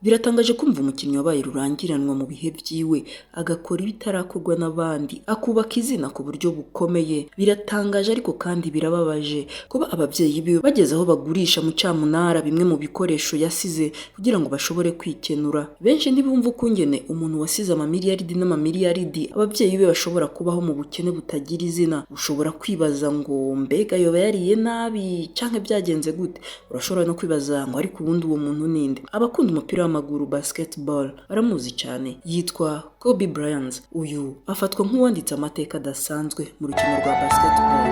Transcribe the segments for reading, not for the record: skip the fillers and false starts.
Biratangaje kumva umukinnyi wabaye rurangiranwa mu bihe byiwe agakora ibitarakorwa n'abandi, akubaka izina ku buryo bukomeye. Biratangaje ariko kandi birababaje kuba ababyeyi biwe bageze aho bagurisha mu cyamunara bimwe mu bikoresho yasize kugira ngo bashobore kwikenura. Benshi ntibumva ukungene umuntu wasize amamiliyaridi n'amamiliyaridi ababyeyi be bashobora kubaho mu bukene butagira izina. Ushobora kwibaza ngo mbega yoba yariye nabi canke byagenze gute? Urashobora no kwibaza ngo ariko ubundi uwo muntu ninde? Abakunda umupira w'amaguru basketball baramuzi cyane, yitwa Kobe Bryant. Uyu afatwa nk'uwanditse amateka adasanzwe mu rukino rwa basketball.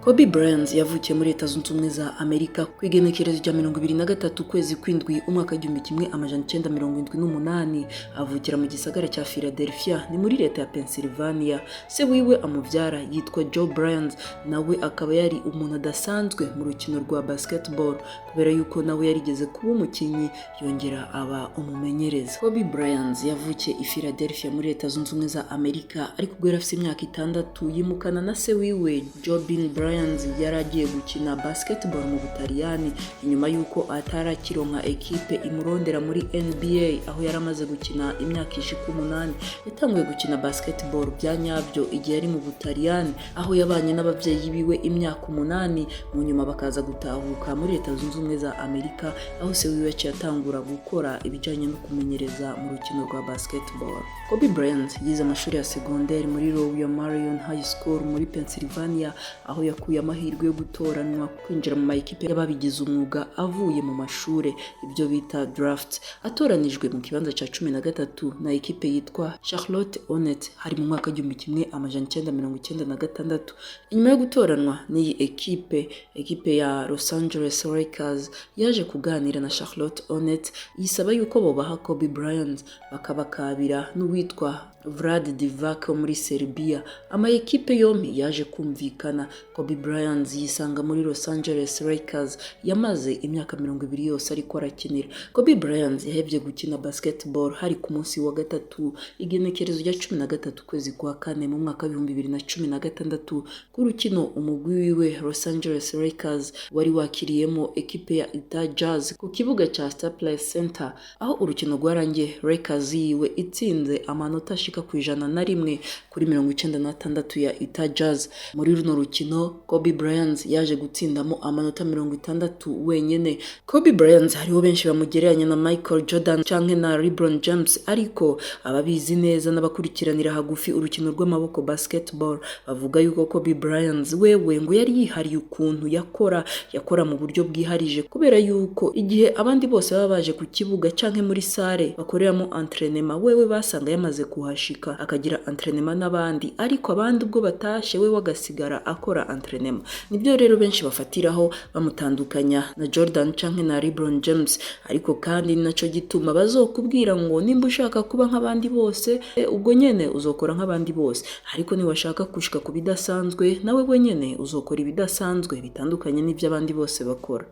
Kobe Bryant yavukiye muri Leta Zunze Ubumwe za Amerika ku igenekerezo rya 23 ukwezi kw'indwi umwaka w'1978. Avukira mu gisagara cya Philadelphia ni muri leta ya Pennsylvania. Se wiwe amuvyara yitwa Joe Bryant, nawe akaba yari umuntu adasanzwe mu rukino rwa basketball kubera yuko nawe yarigeze kuba umukinnyi yongera aba umumenyereza. Kobe Bryant yavukiye i Philadelphia muri Leta Zunze Ubumwe za Amerika, ariko ubwo yari afite imyaka 6 yimukana na se wiwe Joe Bryant yari agiye gukina basketball mu Butaliyani inyuma yuko atarakironka ekipe imurondera muri NBA, aho yari amaze gukina imyaka 8. Yatanguye gukina basketball bya nyabyo igihe ari mu Butaliyani, aho yabanye n'abavyeyi biwe imyaka 8, mu nyuma bakaza gutahuka muri Leta Zunze Ubumwe za Amerika, aho se wiwe yatangura gukora ibijanye no kumenyereza mu rukino rwa basketball. Kobe Bryant yize amashuri ya secondaire muri Royal Marion High School muri Pennsylvania, aho yakuye amahirwe yo gutoranwa kwinjira mu maekipe y'ababigize umwuga avuye mu mashure, ibyo bita draft. Atoranijwe mu kibanza ca 13 na ekipe yitwa Charlotte Hornets hari mu mwaka w'1996. Inyuma yo gutoranwa n'iyi ekipe ya Los Angeles Lakers yaje kuganira na Charlotte Hornets yisaba yuko bobaha Kobe Bryant bakabakabira n'uwitwa Vlade Divac muri Serbia. Ama ekipe yombi yaje kumvikana. Kobe Bryant yisanga muri Los Angeles Lakers yamaze imyaka 20 yose ariko arakinira. Kobe Bryant yahevye gukina basketball hari ku munsi wa gatatu igenekerezo rya 13 kwezi kwa kane mu mwaka wa 2016 ku rukino umugwi wiwe Los Angeles Lakers wari wakiriyemo ekipe ya Utah Jazz ku kibuga cha Staples Center, aho urukino rwarangiye Lakers yiwe itsinze amanota ashika ku 101 kuri 96 ya Utah Jazz. Muri runo rukino Kobe Bryant yaje gutsindamo amanota 60 wenyene. Kobe Bryant hariho benshi bamugereranya na Michael Jordan canke na LeBron James, ariko ababizi neza n'abakurikiranira hagufi urukino rw'amaboko basketball bavuga yuko Kobe Bryant wewe ngo yari yihariye ukuntu yakora mu buryo bwiharije, kubera yuko igihe abandi bose baba baje ku kibuga canke muri sale bakoreramo entraînement wewe basanga yamaze kuhashika akahashika akagira entraînement n'abandi ariko abandi ubwo batashe we wagasigara akora entraînement. Nibyo rero benshi bafatiraho bamutandukanya na Jordan canke na LeBron James, ariko kandi naco gituma bazokubwira ngo nimba ushaka kuba nk'abandi bose ubwo nyene uzokora nk'abandi bose, ariko ni washaka kushika ku bidasanzwe nawe wenyene uzokora ibidasanzwe bitandukanye n'ivyo abandi bose bakora.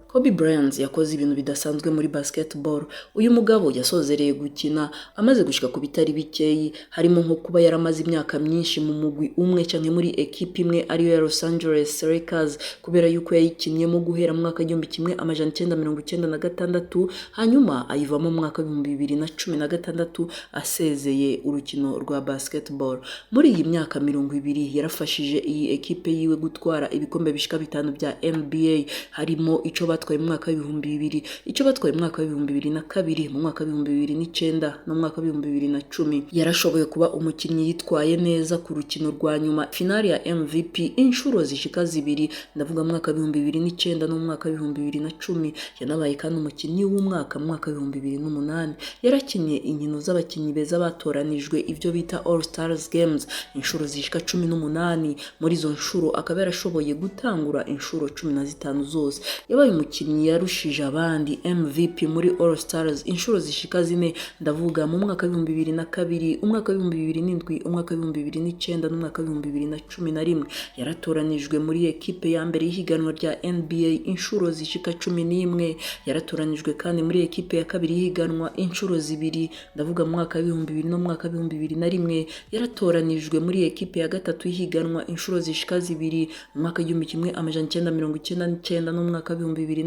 Kobe Bryant yakoze ibintu bidasanzwe muri basketball. Uyu mugabo yasozereye gukina amaze gushika ku bitari bikeyi, harimo nko kuba yaramaze imyaka myinshi mu mugwi umwe canke muri equipe imwe ariyo ya Los Angeles Lakers, kubera yuko yayikinyemo guhera mu mwaka 1996 hanyuma ayivamo mu mwaka 2016 asezeye urukino rwa basketball. Muri iyi myaka 20 yarafashije iyi equipe yiwe gutwara ibikombe bishika bitanu bya NBA, harimo ico batwaye mu mwaka 2000, ico batwaye mu mwaka 2002, mu mwaka 2009 no mu mwaka 2010. Yarashoboye kuba umukinnyi yitwaye neza ku rukino rwa nyuma finale ya MVP inshuro zishika zibiri, ndavuga mu mwaka 2009 no mu mwaka 2010. Yanabaye kandi umukinnyi w'umwaka mu mwaka 2008. Yarakinye inkino z'abakinnyi beza batoranijwe ivyo bita All Stars Games inshuro zishika 18. Muri izo nshuro akaba yarashoboye gutangura inshuro 15 zose. Yabaye umukinnyi yarushije abandi MVP muri All Stars inshuro zishika 4, ndavuga mu mwaka 2002, umwaka 2007, umwaka 2009 n'umwaka 2011. Yaratoranijwe muri ekipe ya mbere y'ihiganwa rya NBA inshuro zishika 11. Yaratoranijwe kandi muri ekipe ya kabiri y'ihiganwa inshuro 2, ndavuga mu mwaka 2000 no mu mwaka 2001. Yaratoranijwe muri ekipe ya gatatu y'ihiganwa inshuro zishika 2, mu mwaka 1999 no mu mwaka 2005.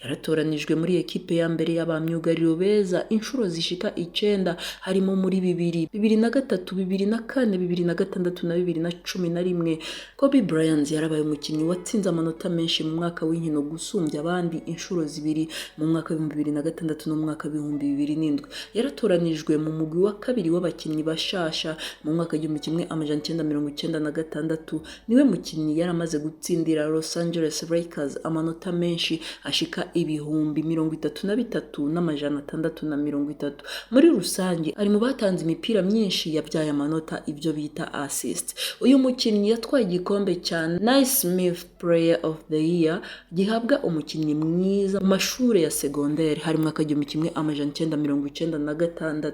Yaratoranijwe muri ekipe ya mbere y'abamyugariro beza inshuro zishika 9, harimo muri 2003, 2004, 2006 na 2011. Kobe Bryant yarabaye umukinnyi watsinze amanota menshi mu mwaka w'inkino gusumbya abandi inshuro 2, mu mwaka 2006 no mu mwaka 2007. Yaratoranijwe mu mugwi wa kabiri w'abakinnyi bashasha mu mwaka 1996. Niwe mukinnyi yaramaze gutsindira Los Angeles Lakers amanota menshi ashika 33,630. Muri rusange ari mu batanze imipira myinshi yabyaye amanota, ibyo bita assist. Uyu mukinnyi yatwaye igikombe cya Naismith Player of the Year gihabwa umukinnyi mwiza mu mashuri ya secondaire hari mu mwaka 1996.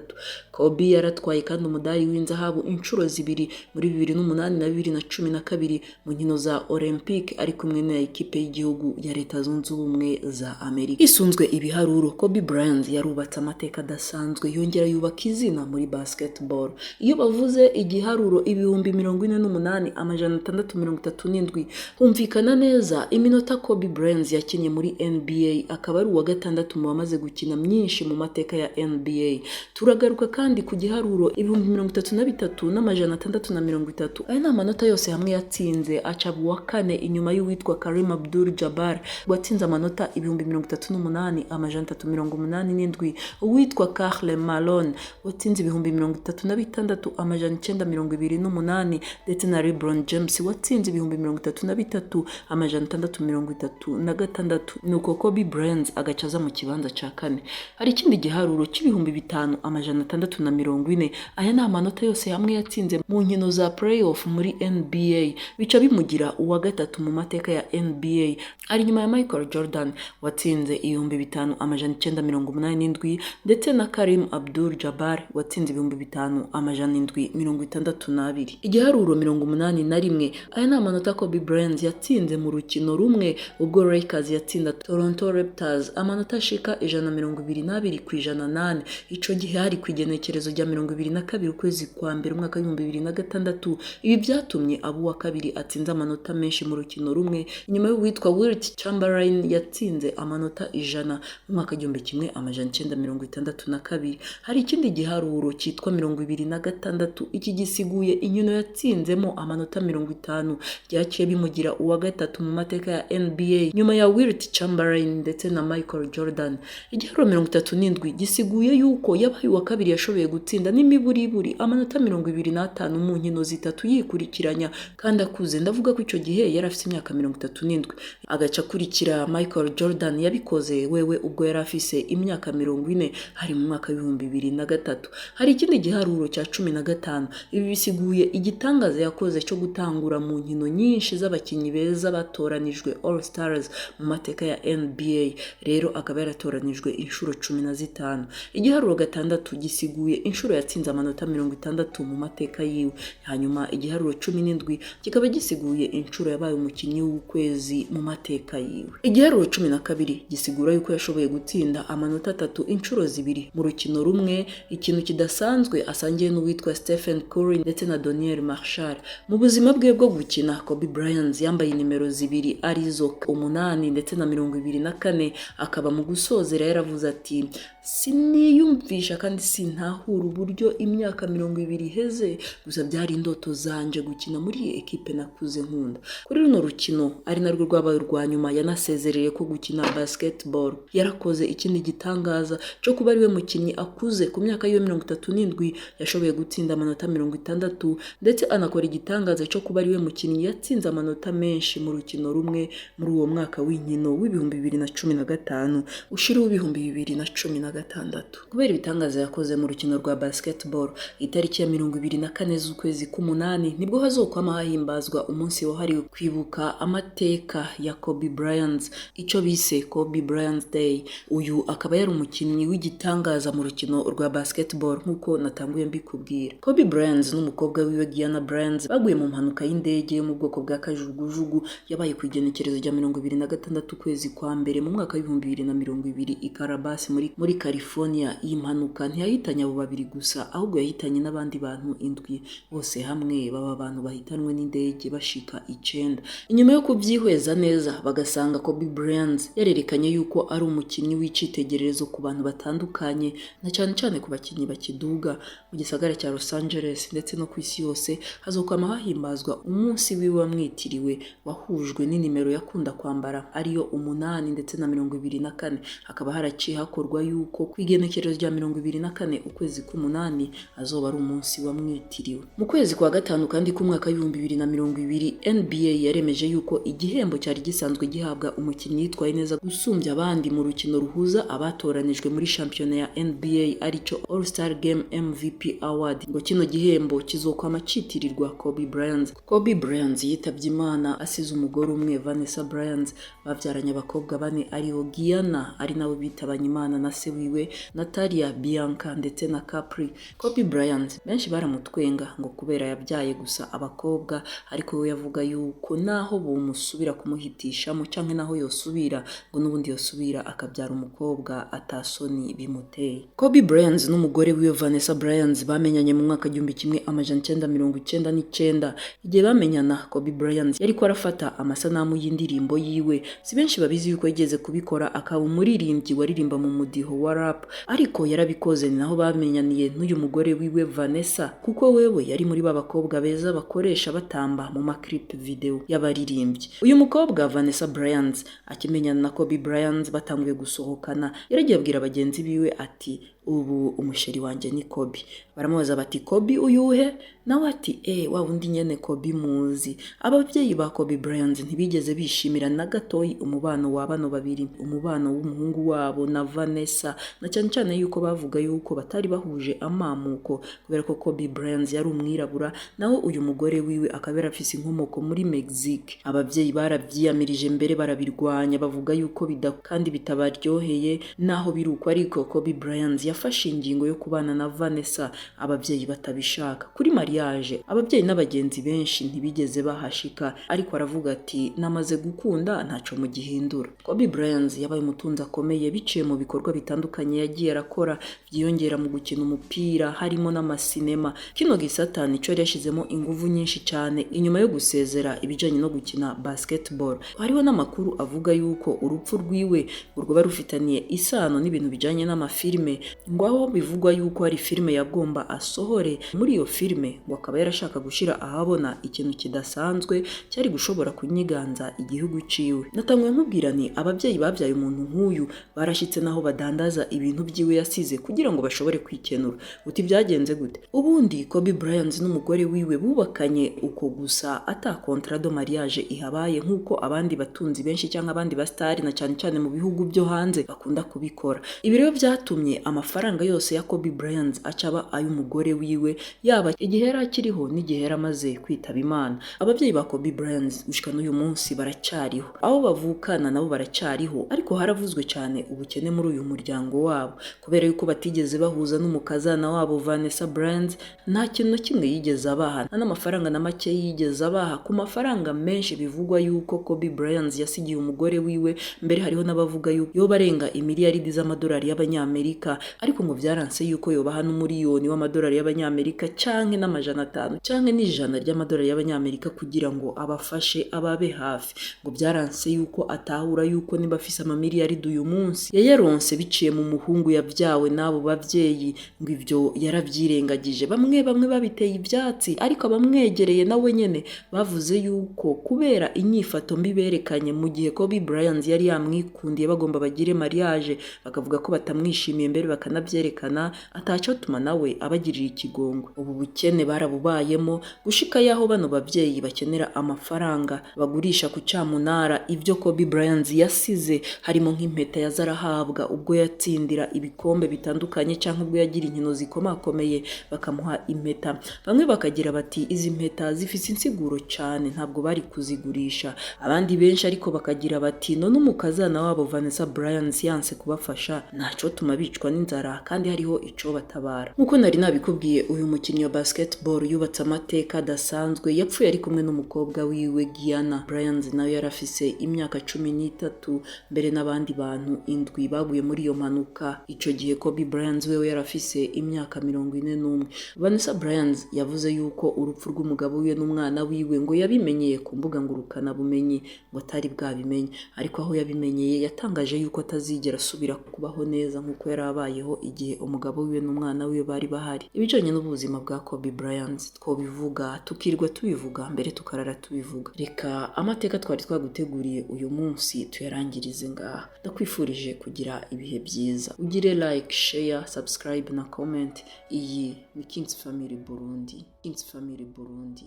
Kobe yaratwaye kandi umudari w'inzahabu inshuro 2 muri 2008 na 2012 mu nkino za Olympic ari kumwe na ekipe y'igihugu ya Leta Zunze Ubumwe za Amerika. Isunzwe ibiharuro, Kobe Bryant yarubatse amateka adasanzwe, yongera yubaka izina muri basketball. Iyo bavuze igiharuro 48,637 humvikana neza iminota Kobe Bryant yakinye muri NBA, akaba ari uwa gatandatu mu bamaze gukina myinshi mu mateka ya NBA. Turagaruka kandi ku giharuro 33,630. Aya ni amanota yose hamwe yatsinze, aca uwa kane inyuma y'uwitwa Kareem Abdul-Jabbar watsinze amanota 38,387, uwitwa Karl Malone watsinze 36,928, ndetse na LeBron James watsinze 33,636. Nuko Kobe Bryant agacaza mu kibanza ca kane. Hari ikindi giharuro c'5,640. Aya ni amanota yose hamwe yatsinze mu nkino za playoff muri NBA, bica bimugira uwa gatatu mu mateka ya NBA. Ari nyuma ya Michael Jordan watsinze 5,987 ndetse na Karim Abdul-Jabbar watsinze 5,762. Igiharuro 81. Aya ni amanota Kobe Bryant yatsinze mu rukino rumwe ubwo Lakers yatsinda Toronto Raptors amanota ashika 122%. Ico gihe hari kwigenekerezo rya 22 ukwezi kwa mbere umwaka wa 2006. Ibi byatumye abo wa kabiri atsinze amanota menshi mu rukino rumwe nyuma y'uwitwa Wilt Chamberlain yatsinze amanota 100 mu mwaka wa 1962. Hari ikindi giharuro cyitwa 26. Iki gisiguye inkino yatsinzemo amanota 50 byaciye bimugira uwa gatatu mu mateka ya NBA nyuma ya Wilt Chamberlain ndetse na Michael Jordan. Igiharuro 37 gisiguye yuko yabaye uwa kabiri yashoboye gutsinda n'imiburiburi amanota 25 mu nkino zitatu yikurikiranya kandi akuze. Ndavuga ko icyo gihe yari afite imyaka 37. Agaca kurikira Michael Jordan yabikoze wewe ubwo yari afise imyaka 40 hari mu mwaka wa 2003. Hari ikindi giharuro cya 15. Ibi bisiguye igitangaza yakoze cyo gutangura mu nkino nyinshi z'abakinnyi beza batoranijwe All Stars mu mateka ya NBA. Rero akaba yaratoranijwe inshuro 15. Igiharuro 6 gisiguye inshuro yatsinze amanota 60 mu mateka yiwe. Hanyuma igiharuro 17 kikaba gisiguye inshuro yabaye umukinnyi w'ukwezi mu mateka yiwe. Igiharuro 12 gisigura yuko yashoboye gutsinda amanota 3 inshuro 2 mu rukino rumwe, ikintu kidasanzwe asangiye n'uwitwa Stephen Curry ndetse na Daniel Marshall. Mu buzima bwe bwo gukina Kobe Bryant yambaye nimero 2 arizo 8 ndetse na 24. Akaba mu gusozera yaravuze ati siniyumvisha kandi sintahura uburyo imyaka 20 iheze, gusa byari indoto zanje gukina muri iyi ekipe nakuze nkunda. Kuri runo rukino ari narwo rwabaye rwa nyuma yanasezereye ko gukina basketball. Yarakoze ikindi gitangaza cyo kuba ariwe mukinnyi akuze ku myaka yiwe 37 yashoboye gutsinda amanota 60 ndetse anakora igitangaza cyo kuba ariwe mukinnyi yatsinze amanota menshi mu rukino rumwe muri uwo mwaka w'inkino w'ibihumbi 2015 ushira w'ibihumbi 2016. Kubera ibitangaza yakoze mu rukino rwa basketball, itariki ya 24 z'ukwezi k'umunani nibwo hazokwama hahimbazwa umunsi wahariwe kwibuka amateka ya Kobe Bryant, icyo bise Kobe Bryant Day. Uyu akaba yari umukinnyi w'igitangaza mu rukino rwa basketball nk'uko natanguye mbikubwira. Kobe Bryant n'umukobwa wiwe Gianna Bryant baguye mu mpanuka y'indege yo mu bwoko bwa kajugujugu yabaye ku igenekerezo rya 26 ukwezi kwa mbere mu mwaka wa 2020 i Calabasas muri California. Iyi mpanuka ntiyahitanye abo babiri gusa ahubwo yahitanye n'abandi bantu 7. Bose hamwe baba abantu bahitanwe n'indege bashika 9. Inyuma yo kubyihweza neza bagasanga Kobe Bryant yarerekanye yuko ari umukinnyi w'icitegererezo ku bantu batandukanye na cyane cyane ku bakinnyi bakiduga mu gisagara cya Los Angeles ndetse no ku isi yose. Hazokwama hahimbazwa umunsi wiwe wamwitiriwe wahujwe n'inimero yakunda kwambara ariyo 8 ndetse na 24. Hakaba haraciye hakorwa yuko kwigenekerezo rya 24 ukwezi k'umunani azoba ari umunsi wamwitiriwe. Mu kwezi kwa gatanu kandi k'umwaka wa 2020 NBA yaremeje yuko igihembo cyari gisanzwe gihabwa umukinnyi yitwaye neza gusumbya abandi mu rukino ruhuza abatoranijwe muri shampiyona ya NBA aricyo All Star Game MVP Award. Ngo kino gihembo kizokwama citirirwa Kobe Bryant. Kobe Bryant yitabye Imana asize umugore umwe Vanessa Bryant. Babyaranye abakobwa 4 ariho Gianna ari nabo bitabanye Imana na se wiwe Natalia, Bianca ndetse na Capri. Kobe Bryant benshi baramutwenga ngo kubera yabyaye gusa abakobwa, ariko we yavuga yuko naho bumusubira kumuhitishamo canke naho yosubira ngo nubundi yosubira akabyara umukobwa atasoni bimuteye. Kobe Bryant n'umugore wiwe Vanessa Bryant bamenyanye mu mwaka 1999. Igihe bamenyana Kobe Bryant yari ko arafata amasanamu y'indirimbo yiwe. Si benshi babizi yuko yigeze kubikora akaba umuririmbyi waririmba mu mudiho wa rap, ariko yarabikoze naho bamenyaniye n'uyu mugore wiwe Vanessa kuko wewe yari muri babakobwa beza bakoresha batamba mu maklip video y'abaririmbyi. Uyu mukobwa Vanessa Bryant akimenyana na Kobe Bryant batanguye gusohokana yaragiye abwira bagenzi biwe ati ubu umusheri wanje ni Kobe. Baramubaza bati Kobe uyuhe? Nawe ati wa wundi nyene Kobe muzi. Abavyeyi ba Kobe Bryant ntibigeze bishimira na gatoyi umubano wa bano babiri, umubano w'umuhungu wabo na Vanessa, na cyane cyane yuko bavuga yuko batari bahuje amamuko kubera ko Kobe Bryant yari umwirabura naho uyu mugore wiwe akaba yarafise inkomoko muri Mexique. Abavyeyi barabyiyamirije mbere barabirwanya bavuga yuko kandi bitabaryoheye naho biruko, ariko Kobe Bryant yafashe ingingo yo kubana na Vanessa ababyeyi batabishaka. Kuri mariage ababyeyi n'abagenzi benshi ntibigeze bahashika, ariko aravuga ati namaze gukunda ntaco mu gihindura. Kobe Bryant yabaye umutunzi akomeye biciye mu bikorwa bitandukanye yagiye arakora byiyongera mu gukina umupira harimo n'amasinema. Kino gisata nico yashizemo inguvu nyinshi cyane inyuma yo gusezera ibijanye no gukina basketball. Hariho n'amakuru avuga yuko urupfu rwiwe rwoba rufitaniye isano n'ibintu bijanye n'amafilme, ngo aho bivugwa yuko ari filme yagomba asohore. Muri iyo filme ngo akaba yarashaka gushira ahabona ikintu kidasanzwe cyari gushobora kunyiganza igihugu ciwe. Natangwe nkubwira ni ababyeyi babyaye umuntu nk'uyu barashitse naho badandaza ibintu byiwe yasize kugira ngo bashobore kwikenura. Uti byagenze gute? Ubundi Kobe Bryant n'umugore wiwe bubakanye uko gusa ata contrat de mariage ihabaye nk'uko abandi batunzi benshi cyangwa abandi bastari na cyane cyane mu bihugu byo hanze bakunda kubikora. Ibi rero byatumye amafaranga yose ya Kobe Bryant acaba ay'umugore wiwe, yaba igihe yari akiriho n'igihe yari amaze kwitaba Imana. Ababyeyi ba Kobe Bryant gushika n'uyu munsi baracyariho, aho bavukana nabo baracyariho, ariko haravuzwe cyane ubukene muri uyu muryango wabo kubera yuko batigeze bahuza n'umukazana wabo Vanessa Bryant. Nta kintu na kimwe yigeze abaha, nta n'amafaranga na make yigeze abaha ku mafaranga menshi bivugwa yuko Kobe Bryant yasigiye umugore wiwe. Mbere hariho n'abavuga yuko yoba arenga imiliyaridi z'amadolari y'abanyamerika, ariko ngo byaranse yuko yobaha n'umuriyoni w'amadolari y'abanyamerika canke n'amajana 5 canke n'ijana ry'amadolari y'abanyamerika kugira ngo abafashe ababe hafi. Ngo byaranse yuko atahura yuko niba afise amamiliyaridi uyu munsi yayaronse biciye mu muhungu yabyawe n'abo bavyeyi. Ngo ivyo yaravyirengagije, bamwe babiteye ivyatsi, ariko abamwegereye nawe nyene bavuze yuko kubera inyifato mbi berekanye mu gihe Kobe Bryant yari yamwikundiye bagomba bagire mariage, bakavuga ko batamwishimiye mbere bakanavyerekana, ataco tuma nawe abagirira ikigongwe. Ubu bukene barabubayemo gushika yaho bano bavyeyi bakenera amafaranga bagurisha ku camunara ivyo Kobe Bryant yasize, harimo nk'impeta yazarahabwa ubwo yatsindira ibikombe bitandukanye canke ubwo yagira inkino zikomakomeye bakamuha impeta. Bamwe bakagira bati izi mpeta zifise insiguro cyane ntabwo bari kuzigurisha. Abandi benshi ariko bakagira bati none umukazana wabo Vanessa Bryant yanse kubafasha, ntaco tuma bicwa n'inzara kandi hariho ico batabara. Nkuko nari nabikubwiye, uyu mukinnyi wa basketball yubatse amateka adasanzwe. Yapfuye ari kumwe n'umukobwa wiwe Gianna Bryant, nawe yarafise imyaka 13 mbere n'abandi bantu 7 baguye muri iyo mpanuka. Ico gihe Kobe Bryant wewe yarafise imyaka 41. Vanessa Bryant yavuze yuko urupfu rw'umugabo wiwe n'umwana wiwe ngo yabimenyeye ku mbuga ngurukana bumenyi, ngo atari bwabimenye, ariko aho yabimenyeye yatangaje yuko atazigera asubira kubaho neza nkuko yarabayeho igihe umugabo wiwe n'umwana wiwe bari bahari. Ibijanye n'ubuzima bwa Kobe Bryant twobivuga tukirwa tubivuga mbere tukarara tubivuga. Reka amateka twari twaguteguriye uyu munsi tuyarangirize ngaha. Ndakwifurije kugira ibihe byiza, ugire like, share, subscribe na comment. Iyi ni Kings Family Burundi. Kings Family Burundi.